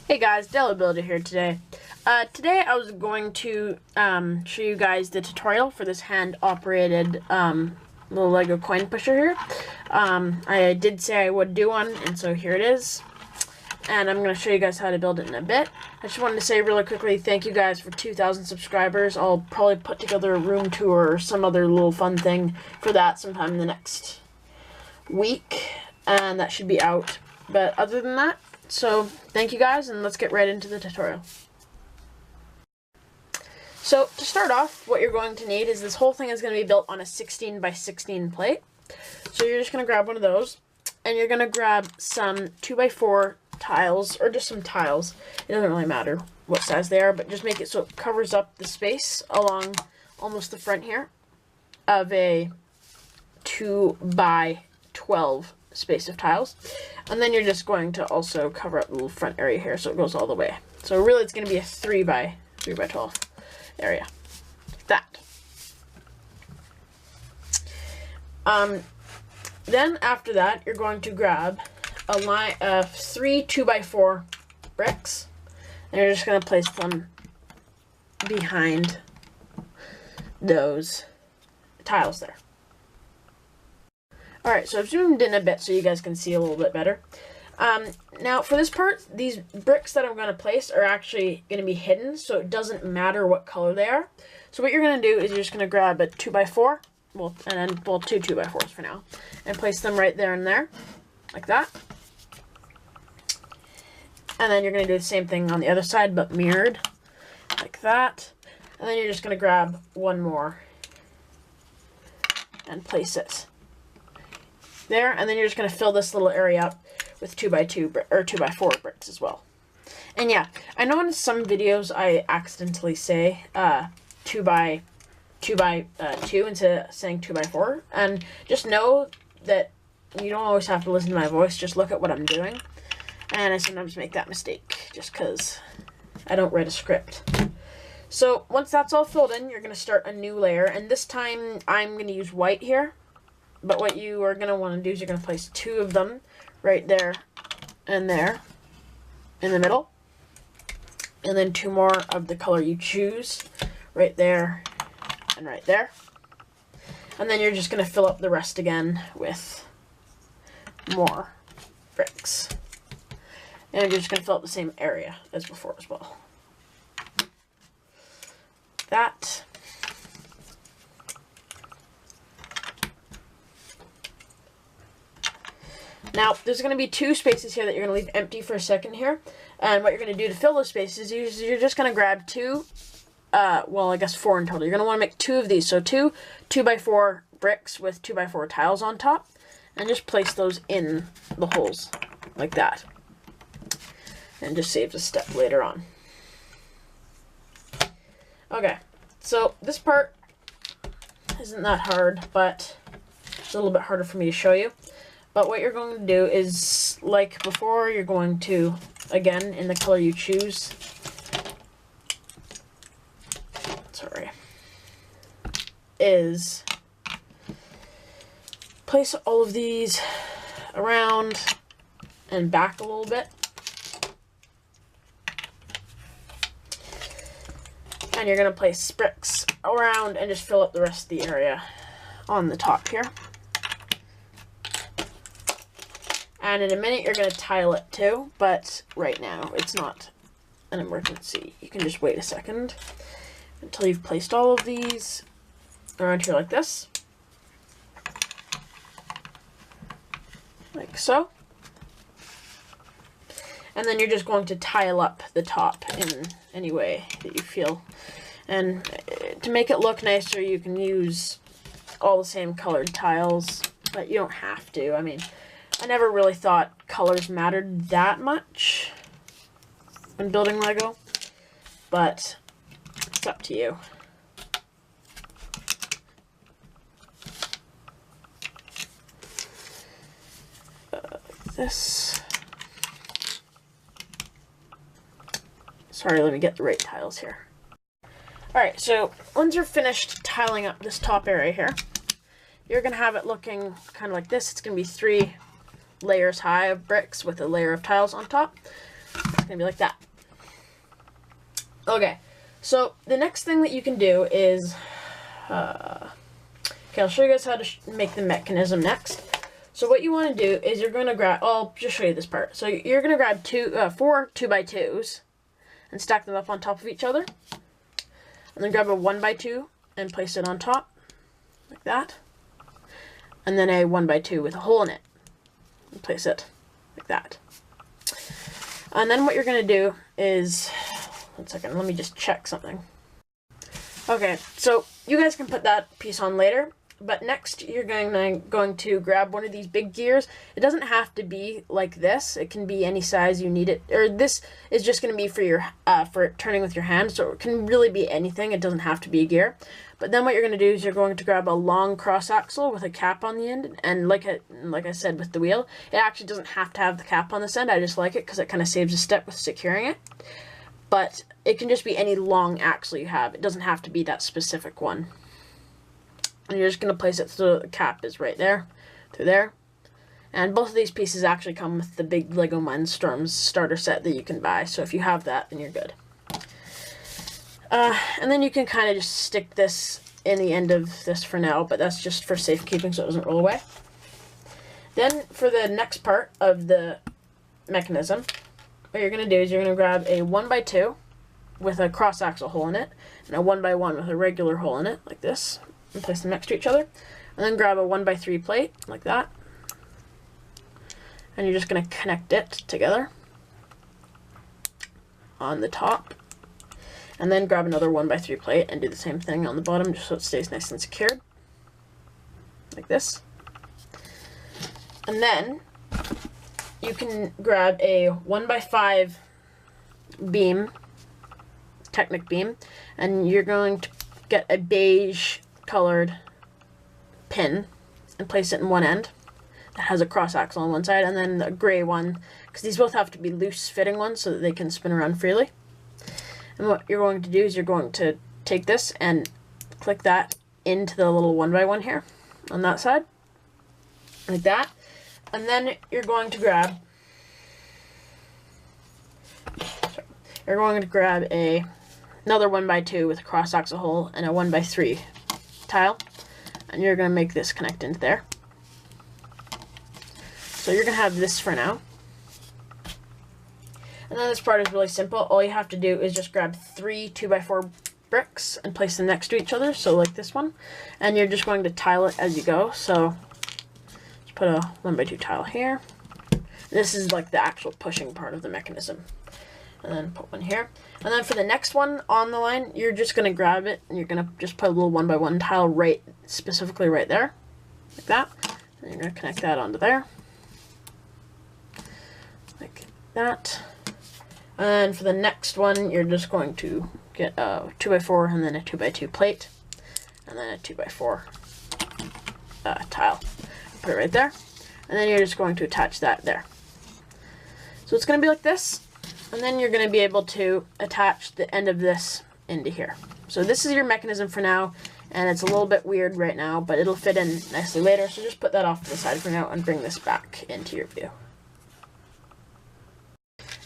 Hey guys, Delabuilder here today. Today I was going to show you guys the tutorial for this hand-operated little Lego coin pusher here. I did say I would do one, and so here it is. And I'm going to show you guys how to build it in a bit. I just wanted to say really quickly, thank you guys for 2,000 subscribers. I'll probably put together a room tour or some other little fun thing for that sometime in the next week, and that should be out. But other than that, so thank you guys, and let's get right into the tutorial. So to start off, what you're going to need is this whole thing is going to be built on a 16 by 16 plate. So you're just going to grab one of those, and you're going to grab some 2x4 tiles, or just some tiles. It doesn't really matter what size they are, but just make it so it covers up the space along almost the front here of a 2 by 12 space of tiles. And then you're just going to also cover up the little front area here so it goes all the way. So really it's going to be a 3 by 12 area. Like that. Then after that, you're going to grab a line of 3 2x4 bricks, and you're just going to place them behind those tiles there. Alright, so I've zoomed in a bit so you guys can see a little bit better. Now, for this part, these bricks that I'm going to place are actually going to be hidden, so it doesn't matter what color they are. So what you're going to do is you're just going to grab a 2x4, two 2x4s for now, and place them right there and there, like that. And then you're going to do the same thing on the other side, but mirrored, like that. And then you're just going to grab one more and place it there, and then you're just going to fill this little area up with 2x2 or 2x4 bricks as well. And yeah, I know in some videos I accidentally say 2x2 instead of saying 2x4, and just know that you don't always have to listen to my voice. Just look at what I'm doing, and I sometimes make that mistake just because I don't write a script. So once that's all filled in, you're going to start a new layer, and this time I'm going to use white here. But what you are going to want to do is you're going to place 2 of them right there and there in the middle. And then 2 more of the color you choose right there and right there. And then you're just going to fill up the rest again with more bricks. And you're just going to fill up the same area as before as well. That. Now, there's going to be 2 spaces here that you're going to leave empty for a second here. And what you're going to do to fill those spaces is you're just going to grab 2, well, I guess 4 in total. You're going to want to make 2 of these. So 2 2x4 bricks with 2x4 tiles on top. And just place those in the holes like that. And just saves a step later on. Okay, so this part isn't that hard, but it's a little bit harder for me to show you. But what you're going to do is, like before, you're going to, again, in the color you choose, is place all of these around and back a little bit. And you're going to place bricks around and just fill up the rest of the area on the top here. And in a minute, you're going to tile it too, but right now, it's not an emergency. You can just wait a second until you've placed all of these around here like this. Like so. And then you're just going to tile up the top in any way that you feel. And to make it look nicer, you can use all the same colored tiles, but you don't have to. I mean, I never really thought colors mattered that much when building Lego, but it's up to you. Like this. Sorry, let me get the right tiles here. Alright, so once you're finished tiling up this top area here, you're going to have it looking kind of like this. It's going to be 3 layers high of bricks with a layer of tiles on top. going to be like that. Okay, so the next thing that you can do is, okay, I'll show you guys how to make the mechanism next. So what you want to do is you're going to grab, I'll just show you this part. So you're going to grab 4 2x2s and stack them up on top of each other. And then grab a 1x2 and place it on top, like that. And then a 1x2 with a hole in it, and place it like that. And then what you're going to do is, one second, let me just check something. Okay, so you guys can put that piece on later, but next you're going to grab one of these big gears. It doesn't have to be like this. It can be any size you need it, or this is just going to be for your for turning with your hand, so it can really be anything. It doesn't have to be a gear. But then what you're going to do is you're going to grab a long cross axle with a cap on the end, and like I said with the wheel, it actually doesn't have to have the cap on this end. I just like it because it kind of saves a step with securing it. But it can just be any long axle you have. It doesn't have to be that specific one. And you're just going to place it so the cap is right there, through there. And both of these pieces actually come with the big Lego Mindstorms starter set that you can buy. So if you have that, then you're good. And then you can kind of just stick this in the end of this for now, but that's just for safekeeping so it doesn't roll away. Then for the next part of the mechanism, what you're going to do is you're going to grab a 1x2 with a cross axle hole in it, and a 1x1 with a regular hole in it, like this, and place them next to each other. And then grab a 1x3 plate, like that, and you're just going to connect it together on the top. And then grab another 1x3 plate and do the same thing on the bottom just so it stays nice and secured. Like this. And then you can grab a 1x5 beam, Technic beam, and you're going to get a beige colored pin and place it in one end that has a cross axle on one side, and then the gray one, because these both have to be loose fitting ones so that they can spin around freely. And what you're going to do is you're going to take this and click that into the little 1x1 here on that side, like that. And then you're going to grab, another 1x2 with a cross axle hole and a 1x3 tile, and you're going to make this connect into there. So you're going to have this for now. And then this part is really simple. All you have to do is just grab 3 2x4 bricks and place them next to each other, so like this one. And you're just going to tile it as you go. So just put a 1x2 tile here. This is like the actual pushing part of the mechanism. And then put one here. And then for the next one on the line, you're just going to grab it and you're going to just put a little 1x1 tile specifically right there, like that. And you're going to connect that onto there, like that. And for the next one, you're just going to get a 2x4 and then a 2x2 plate, and then a 2x4 tile. Put it right there, and then you're just going to attach that there. So it's going to be like this, and then you're going to be able to attach the end of this into here. So this is your mechanism for now, and it's a little bit weird right now, but it'll fit in nicely later, so just put that off to the side for now and bring this back into your view.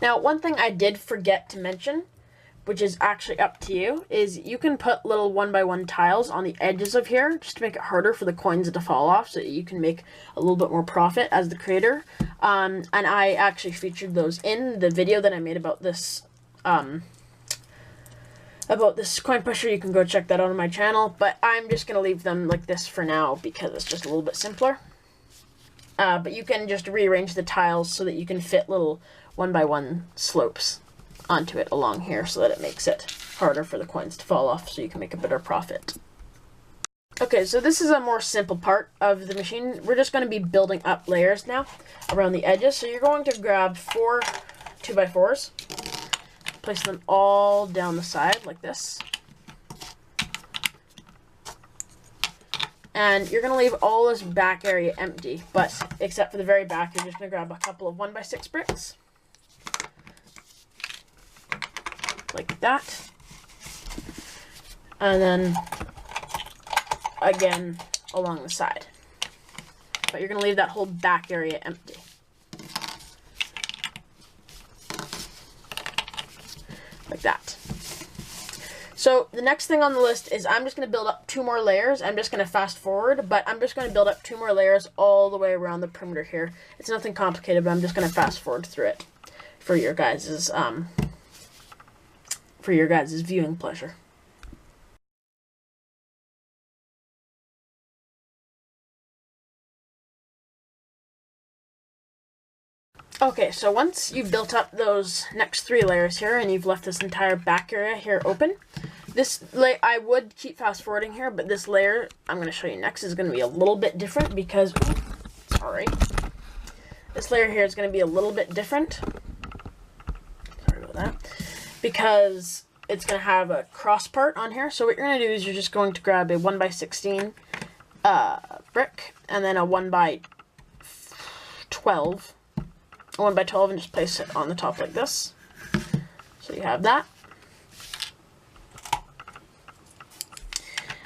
Now, one thing I did forget to mention, which is actually up to you, is you can put little 1x1 tiles on the edges of here just to make it harder for the coins to fall off so that you can make a little bit more profit as the creator. And I actually featured those in the video that I made about this coin pusher. You can go check that out on my channel, but I'm just going to leave them like this for now because it's just a little bit simpler. But you can just rearrange the tiles so that you can fit little 1x1 slopes onto it along here so that it makes it harder for the coins to fall off so you can make a better profit. Okay, so this is a more simple part of the machine. We're just going to be building up layers now around the edges. So you're going to grab 4 2x4s, place them all down the side like this. And you're going to leave all this back area empty, but except for the very back, you're just going to grab a couple of 1x6 bricks. Like that. And then, again, along the side. But you're going to leave that whole back area empty. like that. So the next thing on the list is I'm just going to build up 2 more layers. I'm just going to fast forward, but I'm just going to build up 2 more layers all the way around the perimeter here. It's nothing complicated, but I'm just going to fast forward through it for your guys's viewing pleasure. Okay, so once you've built up those next 3 layers here and you've left this entire back area here open, I would keep fast forwarding here, but this layer I'm going to show you next is going to be a little bit different because, this layer here is going to be a little bit different. Sorry about that. Because it's going to have a cross part on here. So what you're going to do is you're just going to grab a 1x16 brick and then a 1x12. 1x12 and just place it on the top like this. So you have that.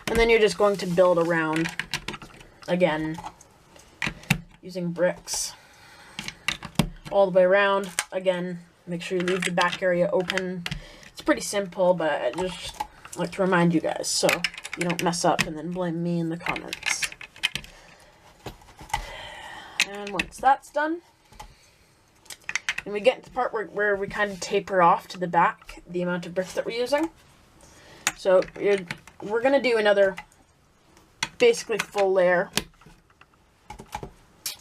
And then you're just going to build around, again, using bricks all the way around. Again, make sure you leave the back area open. It's pretty simple, but I just like to remind you guys so you don't mess up and then blame me in the comments. And once that's done, and we get to the part where we kind of taper off to the back the amount of bricks that we're using. So we're going to do another basically full layer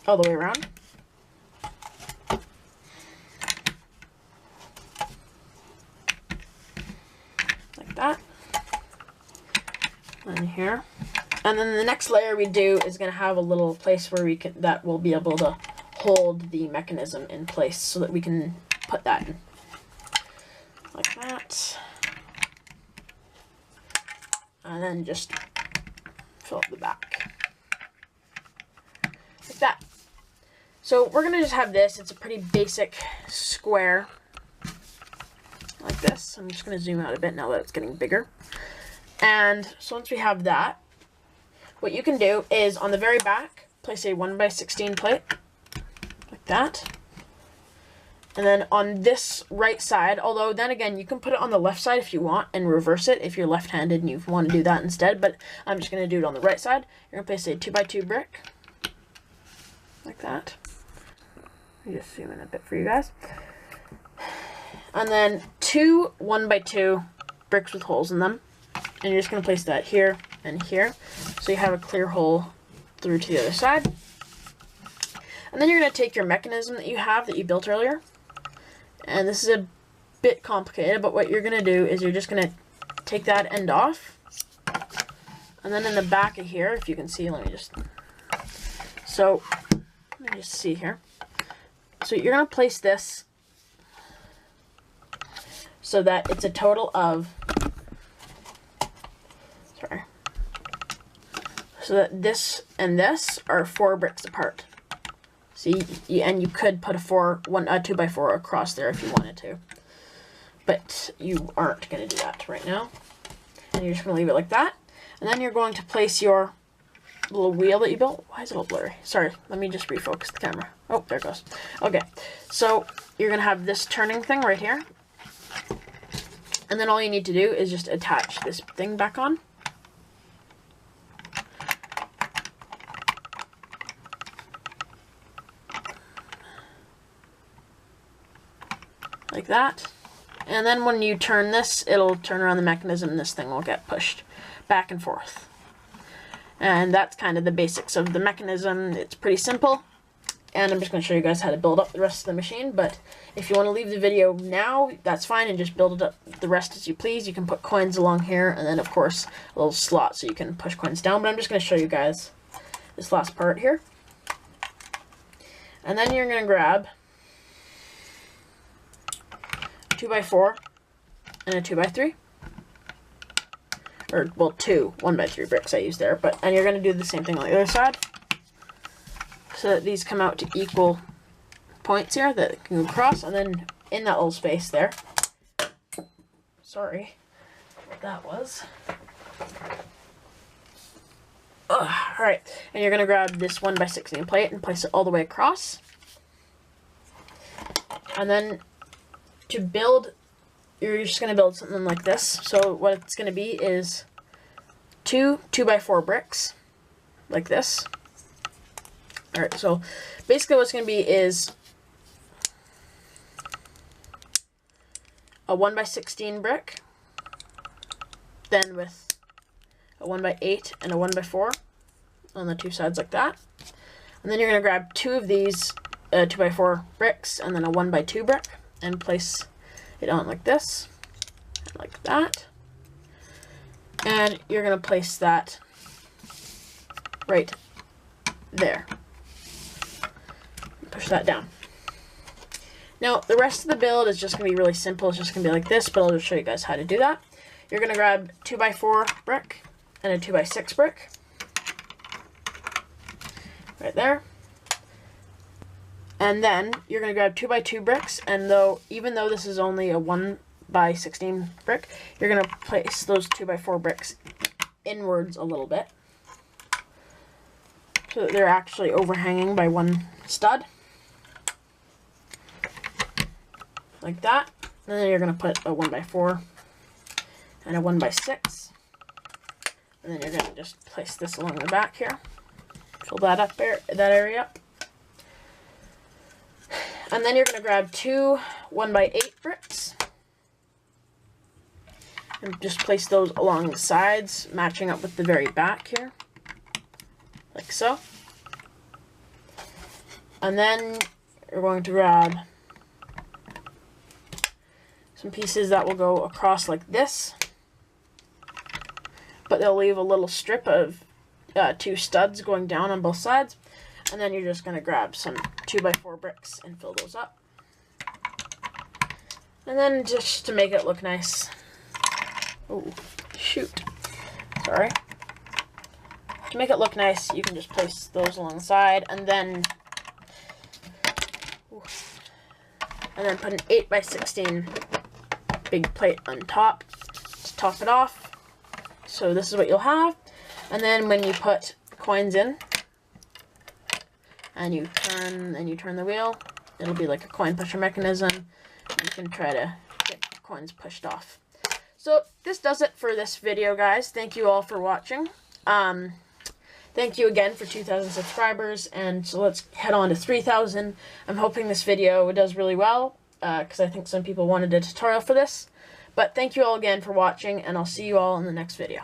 all the way around. Like that. And here. And then the next layer we do is going to have a little place where that will be able to hold the mechanism in place so that we can put that in. Like that. And then just fill up the back. Like that. So we're going to just have this. It's a pretty basic square. Like this. I'm just going to zoom out a bit now that it's getting bigger. And so once we have that, what you can do is on the very back, place a 1x16 plate. Like that. And then on this right side, although then again, you can put it on the left side if you want and reverse it if you're left-handed and you want to do that instead, but I'm just going to do it on the right side. You're going to place a 2x2 brick. Like that. Let me just zoom in a bit for you guys. And then 2 1x2 bricks with holes in them. And you're just going to place that here and here. So you have a clear hole through to the other side. And then you're going to take your mechanism that you built earlier. And this is a bit complicated, but what you're going to do is you're just going to take that end off. And then in the back of here, if you can see, let me just see here. So you're going to place this so that it's a total of, so that this and this are 4 bricks apart. See, and you could put a 2x4 across there if you wanted to, but you aren't going to do that right now. And you're just going to leave it like that. And then you're going to place your little wheel that you built. Why is it all blurry? Sorry, let me just refocus the camera. Oh, there it goes. Okay, so you're going to have this turning thing right here. And then all you need to do is just attach this thing back on. Like that. And then when you turn this, it'll turn around the mechanism and this thing will get pushed back and forth. And that's kind of the basics of the mechanism. It's pretty simple. And I'm just going to show you guys how to build up the rest of the machine. But if you want to leave the video now, that's fine, and just build it up the rest as you please. You can put coins along here, and then, of course, a little slot so you can push coins down. But I'm just going to show you guys this last part here. And then you're going to grab 2x4 and a 2x3. Or, well, 2 1x3 bricks I used there. And you're going to do the same thing on the other side. So that these come out to equal points here that can go across, and then in that little space there. Sorry what that was. Alright, and you're going to grab this 1x16 plate and place it all the way across. And then to build you're just going to build something like this. So what it's going to be is 2 2x4 bricks, like this. Alright, so basically what it's going to be is a 1x16 brick, then with a 1x8 and a 1x4 on the two sides like that. And then you're going to grab 2 of these 2x4 bricks and then a 1x2 brick and place it on like this, like that. And you're going to place that right there. Push that down. Now, the rest of the build is just going to be really simple. It's just going to be like this, but I'll just show you guys how to do that. You're going to grab 2x4 brick and a 2x6 brick. Right there. And then you're going to grab 2x2 bricks, and even though this is only a 1x16 brick, you're going to place those 2x4 bricks inwards a little bit, so that they're actually overhanging by one stud. Like that. And then you're going to put a 1x4 and a 1x6. And then you're going to just place this along the back here. Fill that up there, that area up. And then you're going to grab 2 1x8 bricks and just place those along the sides, matching up with the very back here, like so. And then you're going to grab some pieces that will go across like this, but they'll leave a little strip of 2 studs going down on both sides. And then you're just going to grab some 2x4 bricks and fill those up. And then just to make it look nice. Oh, shoot. Sorry. To make it look nice, you can just place those along the side and then put an 8x16 big plate on top to top it off. So this is what you'll have. And then when you put coins in, and you turn the wheel, it'll be like a coin pusher mechanism. You can try to get coins pushed off. So this does it for this video, guys. Thank you all for watching. Thank you again for 2,000 subscribers, and so let's head on to 3,000. I'm hoping this video does really well, because I think some people wanted a tutorial for this. But thank you all again for watching, and I'll see you all in the next video.